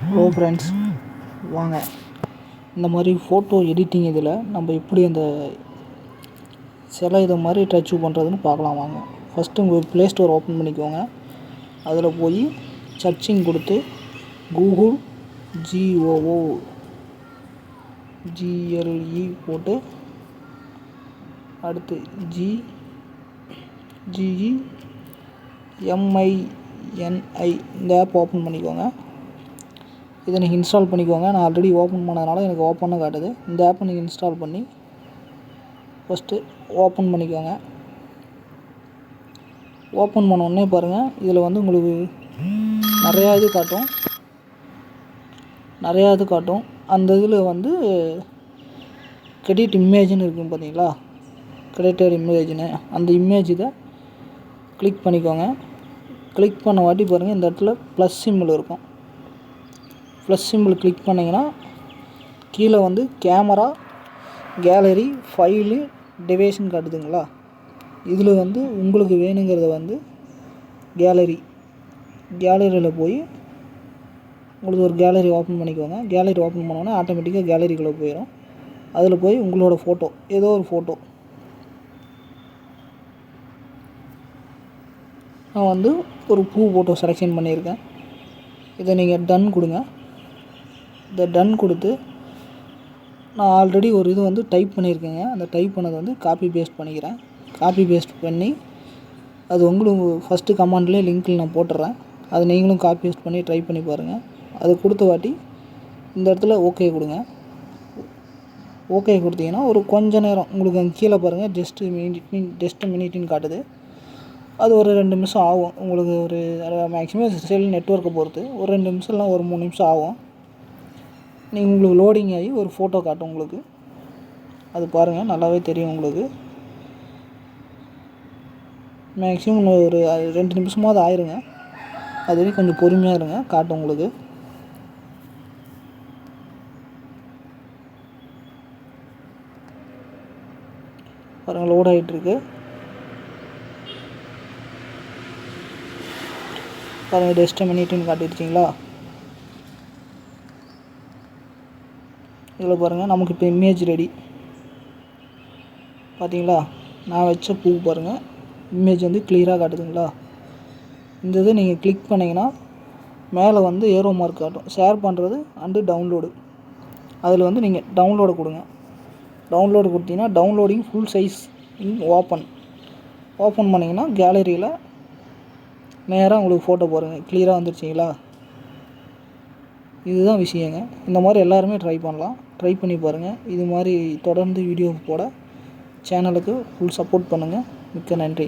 Hello friends, வாங்க இந்த மாதிரி ஃபோட்டோ எடிட்டிங் இதில் நம்ம எப்படி அந்த சிலை இதை மாதிரி டச் பண்ணுறதுன்னு பார்க்கலாம். வாங்க, ஃபஸ்ட்டு உங்கள் ப்ளே ஸ்டோர் ஓப்பன் பண்ணிக்கோங்க. அதில் போய் சர்ச்சிங் கொடுத்து கூகுள் GOOGLE போட்டு அடுத்து GEMINI இந்த ஆப் ஓப்பன் பண்ணிக்கோங்க. இதை நீங்கள் இன்ஸ்டால் பண்ணிக்கோங்க. நான் ஆல்ரெடி ஓப்பன் பண்ணதுனால எனக்கு ஓப்பன்னு காட்டுது. இந்த ஆப்பை நீங்கள் இன்ஸ்டால் பண்ணி ஃபஸ்ட்டு ஓப்பன் பண்ணிக்கோங்க. ஓப்பன் பண்ண உடனே பாருங்கள், இதில் வந்து உங்களுக்கு நிறையா இது காட்டும். அந்த இதில் வந்து கிரெடிட் இமேஜ்னு இருக்கும் பார்த்தீங்களா, கிரெடிட்டட் இமேஜ்னு, அந்த இமேஜ் இதை கிளிக் பண்ணிக்கோங்க. கிளிக் பண்ண வாட்டி பாருங்கள், இந்த இடத்துல ப்ளஸ் சிம்பிள் இருக்கும். ப்ளஸ் சிம்பிள் கிளிக் பண்ணிங்கன்னா கீழே வந்து கேமரா, கேலரி, ஃபைலு, டிவைஸ்ன்னு காட்டுதுங்களா. இதில் வந்து உங்களுக்கு வேணுங்கிறத வந்து கேலரியில் போய் உங்களுக்கு ஒரு கேலரி ஓப்பன் பண்ணிக்கோங்க. கேலரி ஓப்பன் பண்ணோன்னா ஆட்டோமேட்டிக்காக கேலரிக்குள்ளே போயிடும். அதில் போய் உங்களோட ஃபோட்டோ, ஏதோ ஒரு ஃபோட்டோ, நான் வந்து ஒரு பூ ஃபோட்டோ செலெக்ஷன் பண்ணியிருக்கேன். இதை நீங்கள் டன் கொடுங்க. இதை டன் கொடுத்து நான் ஆல்ரெடி ஒரு இது வந்து டைப் பண்ணியிருக்கேங்க. அந்த டைப் பண்ணதை வந்து காப்பி பேஸ்ட் பண்ணிக்கிறேன். காப்பி பேஸ்ட் பண்ணி அது உங்களுக்கு ஃபஸ்ட்டு கமெண்ட்லேயே லிங்க்கில் நான் போட்டுடுறேன். அதை நீங்களும் காப்பி பேஸ்ட் பண்ணி ட்ரை பண்ணி பாருங்கள். அது கொடுத்த வாட்டி இந்த இடத்துல ஓகே கொடுங்க. ஓகே கொடுத்தீங்கன்னா ஒரு கொஞ்ச நேரம் உங்களுக்கு அங்கே கீழே பாருங்கள், ஜஸ்ட் மினிட்னு காட்டுது. அது ஒரு 2 நிமிஷம் ஆகும். உங்களுக்கு ஒரு மேக்ஸிமம் செல் நெட்வொர்க்கை பொறுத்து ஒரு 2 நிமிஷம் இல்லை ஒரு 3 நிமிஷம் ஆகும். உங்களுக்கு லோடிங் ஆகி ஒரு ஃபோட்டோ காட்டும் உங்களுக்கு. அது பாருங்கள், நல்லாவே தெரியும் உங்களுக்கு. மேக்ஸிமம் ஒரு 2 நிமிஷமாவது ஆயிருங்க. அதுவே கொஞ்சம் பொறுமையாக இருங்க, காட்டும் உங்களுக்கு. பாருங்கள், லோட் ஆகிட்டுருக்கு. பாருங்கள், ஜஸ்ட் மினிட்னு காட்டிடுச்சிங்களா. இதில் பாருங்கள், நமக்கு இப்போ இமேஜ் ரெடி. பார்த்தீங்களா, நான் வச்ச பூ பாருங்கள், இமேஜ் வந்து கிளியராக காட்டுதுங்களா. இந்த இதை நீங்கள் கிளிக் பண்ணிங்கன்னா மேலே வந்து ஏரோ மார்க் காட்டும், ஷேர் பண்ணுறது அண்டு டவுன்லோடு. அதில் வந்து நீங்கள் டவுன்லோடு கொடுங்க. டவுன்லோடு கொடுத்தீங்கன்னா டவுன்லோடிங் ஃபுல் சைஸ் இன் ஓப்பன் பண்ணிங்கன்னா கேலரியில் நேராக உங்களுக்கு ஃபோட்டோ பாருங்கள், கிளியராக வந்துருச்சிங்களா. இதுதான் விஷயங்க. இந்த மாதிரி எல்லாருமே ட்ரை பண்ணி பாருங்கள். இது மாதிரி தொடர்ந்து வீடியோ போட சேனலுக்கு ஃபுல் சப்போர்ட் பண்ணுங்கள். மிக்க நன்றி.